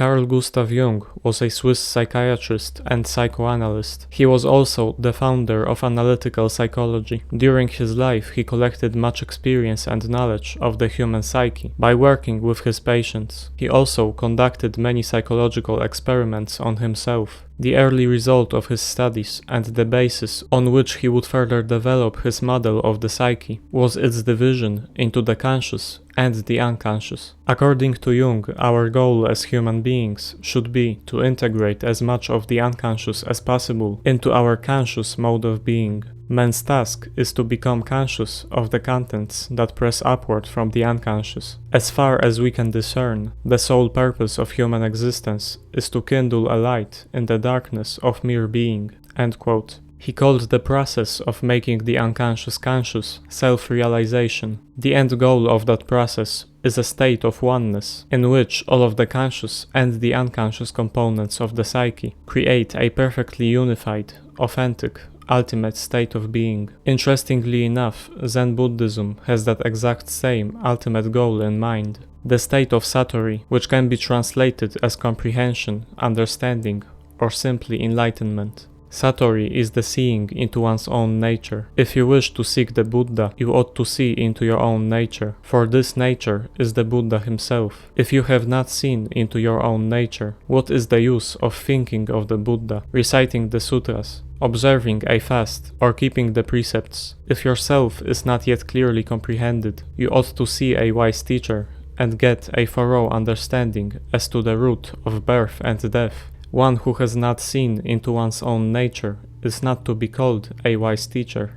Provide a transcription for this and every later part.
Carl Gustav Jung was a Swiss psychiatrist and psychoanalyst. He was also the founder of analytical psychology. During his life, he collected much experience and knowledge of the human psyche by working with his patients. He also conducted many psychological experiments on himself. The early result of his studies and the basis on which he would further develop his model of the psyche was its division into the conscious and the unconscious. According to Jung, our goal as human beings should be to integrate as much of the unconscious as possible into our conscious mode of being. Man's task is to become conscious of the contents that press upward from the unconscious. As far as we can discern, the sole purpose of human existence is to kindle a light in the darkness of mere being." End quote. He called the process of making the unconscious conscious self-realization. The end goal of that process is a state of oneness, in which all of the conscious and the unconscious components of the psyche create a perfectly unified, authentic, ultimate state of being. Interestingly enough, Zen Buddhism has that exact same ultimate goal in mind. The state of satori, which can be translated as comprehension, understanding, or simply enlightenment. Satori is the seeing into one's own nature. If you wish to seek the Buddha, you ought to see into your own nature, for this nature is the Buddha himself. If you have not seen into your own nature, what is the use of thinking of the Buddha, reciting the sutras, observing a fast, or keeping the precepts? If yourself is not yet clearly comprehended, you ought to see a wise teacher and get a thorough understanding as to the root of birth and death. One who has not seen into one's own nature is not to be called a wise teacher."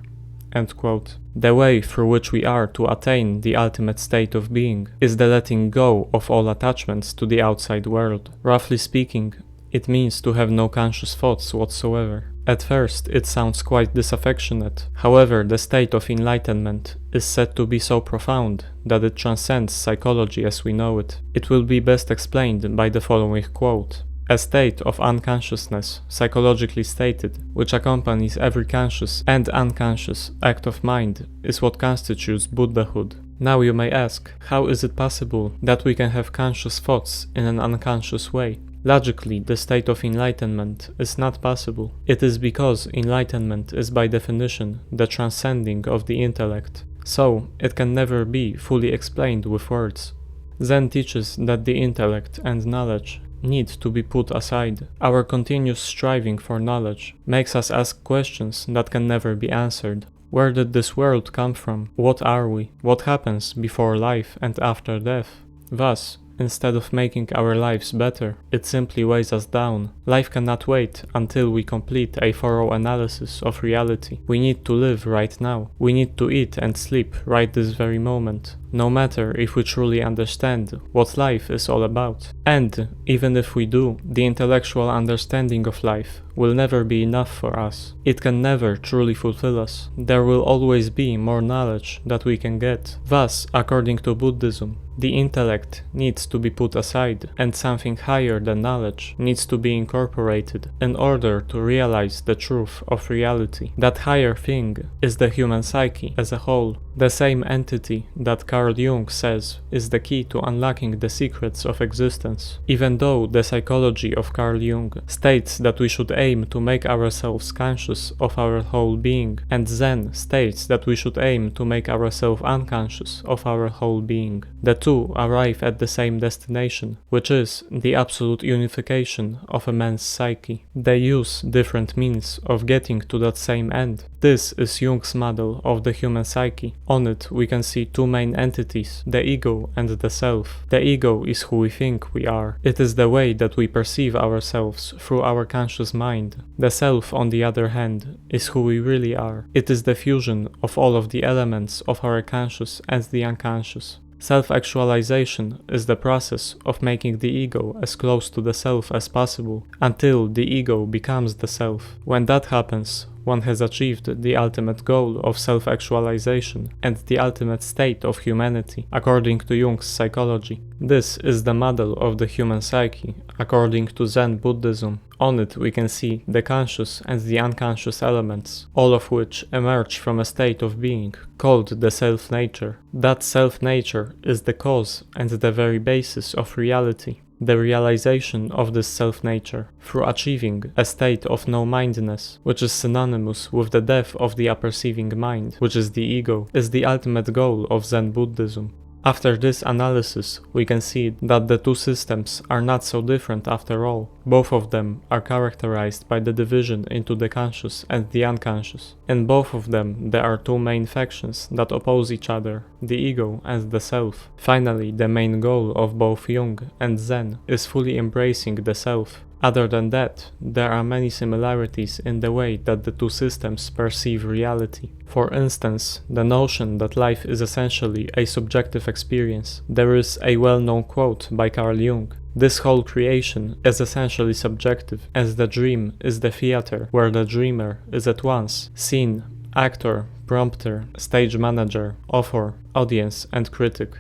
End quote. The way through which we are to attain the ultimate state of being is the letting go of all attachments to the outside world. Roughly speaking, it means to have no conscious thoughts whatsoever. At first, it sounds quite disaffectionate. However, the state of enlightenment is said to be so profound that it transcends psychology as we know it. It will be best explained by the following quote. "A state of unconsciousness, psychologically stated, which accompanies every conscious and unconscious act of mind, is what constitutes Buddhahood." Now you may ask, how is it possible that we can have conscious thoughts in an unconscious way? Logically, the state of enlightenment is not possible. It is because enlightenment is by definition the transcending of the intellect, so it can never be fully explained with words. Zen teaches that the intellect and knowledge need to be put aside. Our continuous striving for knowledge makes us ask questions that can never be answered. Where did this world come from? What are we? What happens before life and after death? Thus, instead of making our lives better, it simply weighs us down. Life cannot wait until we complete a thorough analysis of reality. We need to live right now. We need to eat and sleep right this very moment, no matter if we truly understand what life is all about. And even if we do, the intellectual understanding of life will never be enough for us. It can never truly fulfill us. There will always be more knowledge that we can get. Thus, according to Buddhism, the intellect needs to be put aside, and something higher than knowledge needs to be incorporated in order to realize the truth of reality. That higher thing is the human psyche as a whole, the same entity that Carl Jung says is the key to unlocking the secrets of existence. Even though the psychology of Carl Jung states that we should aim to make ourselves conscious of our whole being, and Zen states that we should aim to make ourselves unconscious of our whole being, the two arrive at the same destination, which is the absolute unification of a man's psyche. They use different means of getting to that same end. This is Jung's model of the human psyche. On it we can see two main entities, the ego and the self. The ego is who we think we are. It is the way that we perceive ourselves through our conscious mind. The self, on the other hand, is who we really are. It is the fusion of all of the elements of our conscious and the unconscious. Self-actualization is the process of making the ego as close to the self as possible until the ego becomes the self. When that happens, one has achieved the ultimate goal of self-actualization and the ultimate state of humanity, according to Jung's psychology. This is the model of the human psyche, according to Zen Buddhism. On it we can see the conscious and the unconscious elements, all of which emerge from a state of being called the self-nature. That self-nature is the cause and the very basis of reality. the realization of this self-nature, through achieving a state of no-mindedness, which is synonymous with the death of the apperceiving mind, which is the ego, is the ultimate goal of Zen Buddhism. After this analysis, we can see that the two systems are not so different after all. Both of them are characterized by the division into the conscious and the unconscious. In both of them, there are two main factions that oppose each other, the ego and the self. Finally, the main goal of both Jung and Zen is fully embracing the self. Other than that, there are many similarities in the way that the two systems perceive reality. For instance, the notion that life is essentially a subjective experience. There is a well-known quote by Carl Jung: "This whole creation is essentially subjective, as the dream is the theater where the dreamer is at once scene, actor, prompter, stage manager, author, audience, and critic."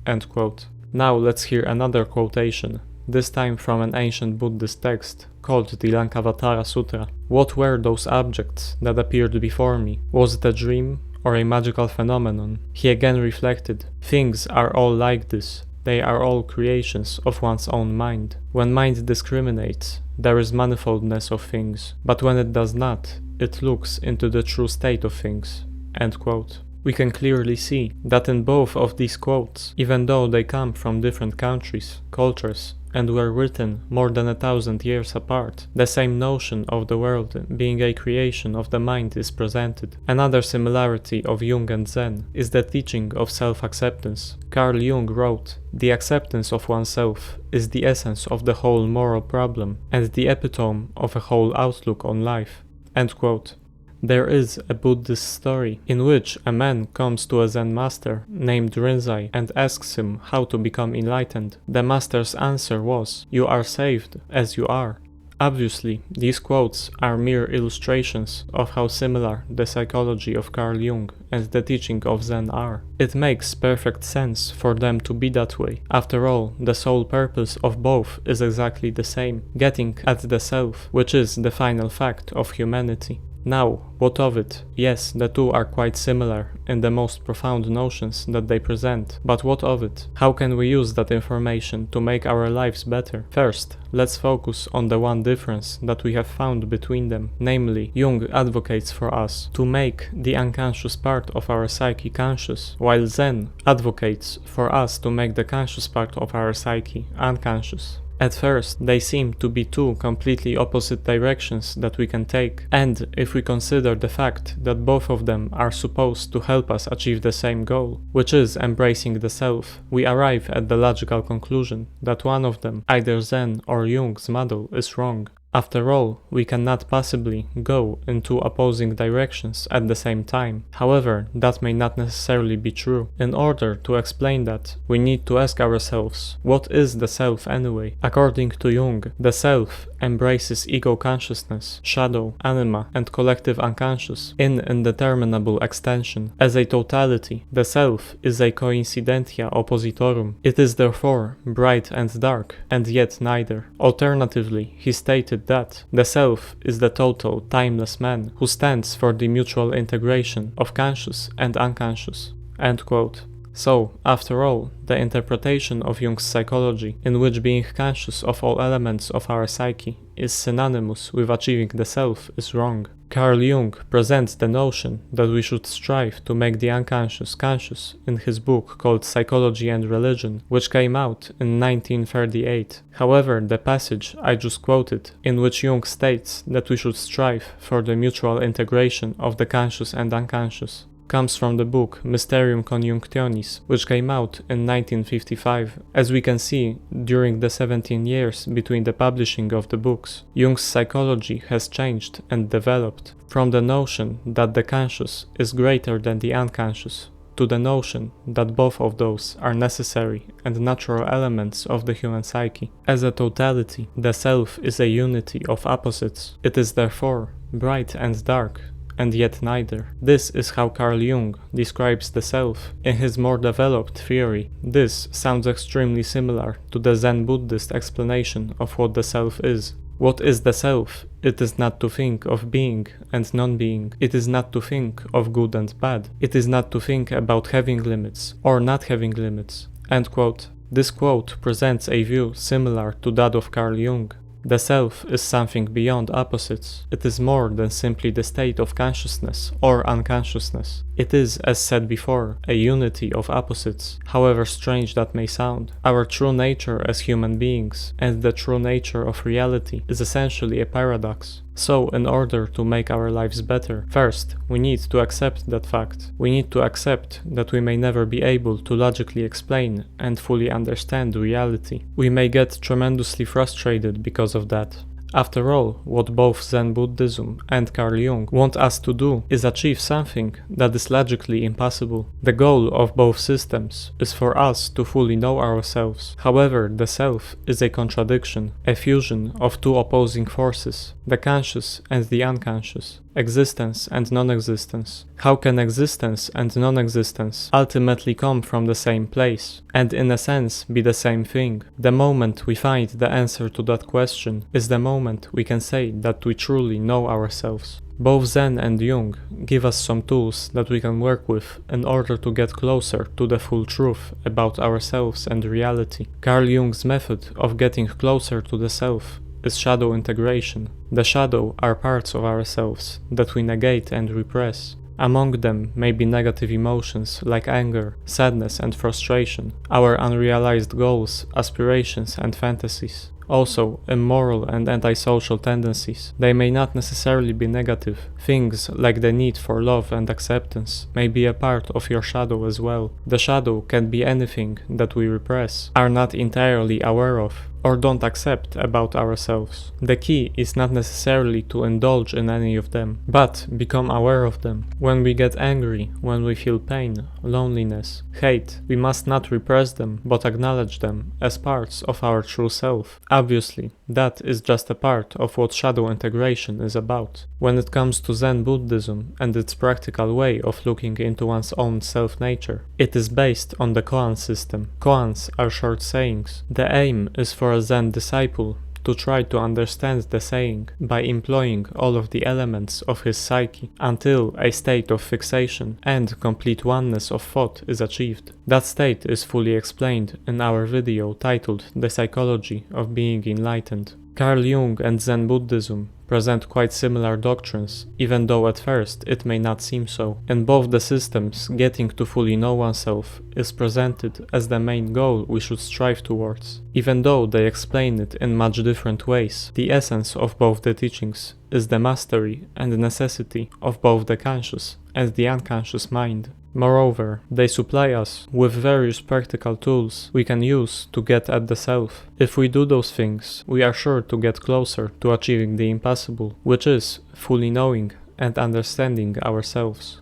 End quote. Now let's hear another quotation, this time from an ancient Buddhist text called the Lankavatara Sutra. "What were those objects that appeared before me? Was it a dream or a magical phenomenon?" He again reflected, "Things are all like this. They are all creations of one's own mind. When mind discriminates, there is manifoldness of things, but when it does not, it looks into the true state of things." End quote. We can clearly see that in both of these quotes, even though they come from different countries, cultures, and were written more than 1,000 years apart, the same notion of the world being a creation of the mind is presented. Another similarity of Jung and Zen is the teaching of self-acceptance. Carl Jung wrote, "The acceptance of oneself is the essence of the whole moral problem and the epitome of a whole outlook on life." End quote. There is a Buddhist story in which a man comes to a Zen master named Rinzai and asks him how to become enlightened. The master's answer was, "You are saved as you are." Obviously, these quotes are mere illustrations of how similar the psychology of Carl Jung and the teaching of Zen are. It makes perfect sense for them to be that way. After all, the sole purpose of both is exactly the same, getting at the self, which is the final fact of humanity. Now, what of it? Yes, the two are quite similar in the most profound notions that they present, but what of it? How can we use that information to make our lives better? First, let's focus on the one difference that we have found between them, namely, Jung advocates for us to make the unconscious part of our psyche conscious, while Zen advocates for us to make the conscious part of our psyche unconscious. At first, they seem to be two completely opposite directions that we can take, and if we consider the fact that both of them are supposed to help us achieve the same goal, which is embracing the self, we arrive at the logical conclusion that one of them, either Zen or Jung's model, is wrong. After all, we cannot possibly go in two opposing directions at the same time. However, that may not necessarily be true. In order to explain that, we need to ask ourselves, what is the self anyway? According to Jung, the self embraces ego consciousness, shadow, anima, and collective unconscious in indeterminable extension. As a totality, the self is a coincidentia oppositorum. It is therefore bright and dark, and yet neither. Alternatively, he stated that the self is the total, timeless man who stands for the mutual integration of conscious and unconscious. End quote. So, after all, the interpretation of Jung's psychology, in which being conscious of all elements of our psyche is synonymous with achieving the self, is wrong. Carl Jung presents the notion that we should strive to make the unconscious conscious in his book called Psychology and Religion, which came out in 1938. However, the passage I just quoted, in which Jung states that we should strive for the mutual integration of the conscious and unconscious, comes from the book Mysterium Conjunctionis, which came out in 1955. As we can see, during the 17 years between the publishing of the books, Jung's psychology has changed and developed from the notion that the conscious is greater than the unconscious to the notion that both of those are necessary and natural elements of the human psyche. As a totality, the self is a unity of opposites. It is therefore bright and dark, and yet neither. This is how Carl Jung describes the self in his more developed theory. This sounds extremely similar to the Zen Buddhist explanation of what the self is. What is the self? It is not to think of being and non-being. It is not to think of good and bad. It is not to think about having limits or not having limits. End quote. This quote presents a view similar to that of Carl Jung. The self is something beyond opposites. It is more than simply the state of consciousness or unconsciousness. It is, as said before, a unity of opposites, however strange that may sound. Our true nature as human beings and the true nature of reality is essentially a paradox. So, in order to make our lives better, first, we need to accept that fact. We need to accept that we may never be able to logically explain and fully understand reality. We may get tremendously frustrated because of that. After all, what both Zen Buddhism and Carl Jung want us to do is achieve something that is logically impossible. The goal of both systems is for us to fully know ourselves. However, the self is a contradiction, a fusion of two opposing forces, the conscious and the unconscious, existence and non-existence. How can existence and non-existence ultimately come from the same place, and in a sense be the same thing? The moment we find the answer to that question is the moment we can say that we truly know ourselves. Both Zen and Jung give us some tools that we can work with in order to get closer to the full truth about ourselves and reality. Carl Jung's method of getting closer to the self is shadow integration. The shadow are parts of ourselves that we negate and repress. Among them may be negative emotions like anger, sadness and frustration, our unrealized goals, aspirations and fantasies. Also, immoral and antisocial tendencies. They may not necessarily be negative. Things like the need for love and acceptance may be a part of your shadow as well. The shadow can be anything that we repress, are not entirely aware of, or don't accept about ourselves. The key is not necessarily to indulge in any of them, but become aware of them. When we get angry, when we feel pain, loneliness, hate, we must not repress them, but acknowledge them as parts of our true self. Obviously, that is just a part of what shadow integration is about. When it comes to Zen Buddhism and its practical way of looking into one's own self-nature, it is based on the koan system. Koans are short sayings. The aim is for a Zen disciple to try to understand the saying by employing all of the elements of his psyche until a state of fixation and complete oneness of thought is achieved. That state is fully explained in our video titled The Psychology of Being Enlightened. Carl Jung and Zen Buddhism present quite similar doctrines, even though at first it may not seem so. In both the systems, getting to fully know oneself is presented as the main goal we should strive towards. Even though they explain it in much different ways, the essence of both the teachings is the mastery and necessity of both the conscious and the unconscious mind. Moreover, they supply us with various practical tools we can use to get at the self. If we do those things, we are sure to get closer to achieving the impossible, which is fully knowing and understanding ourselves.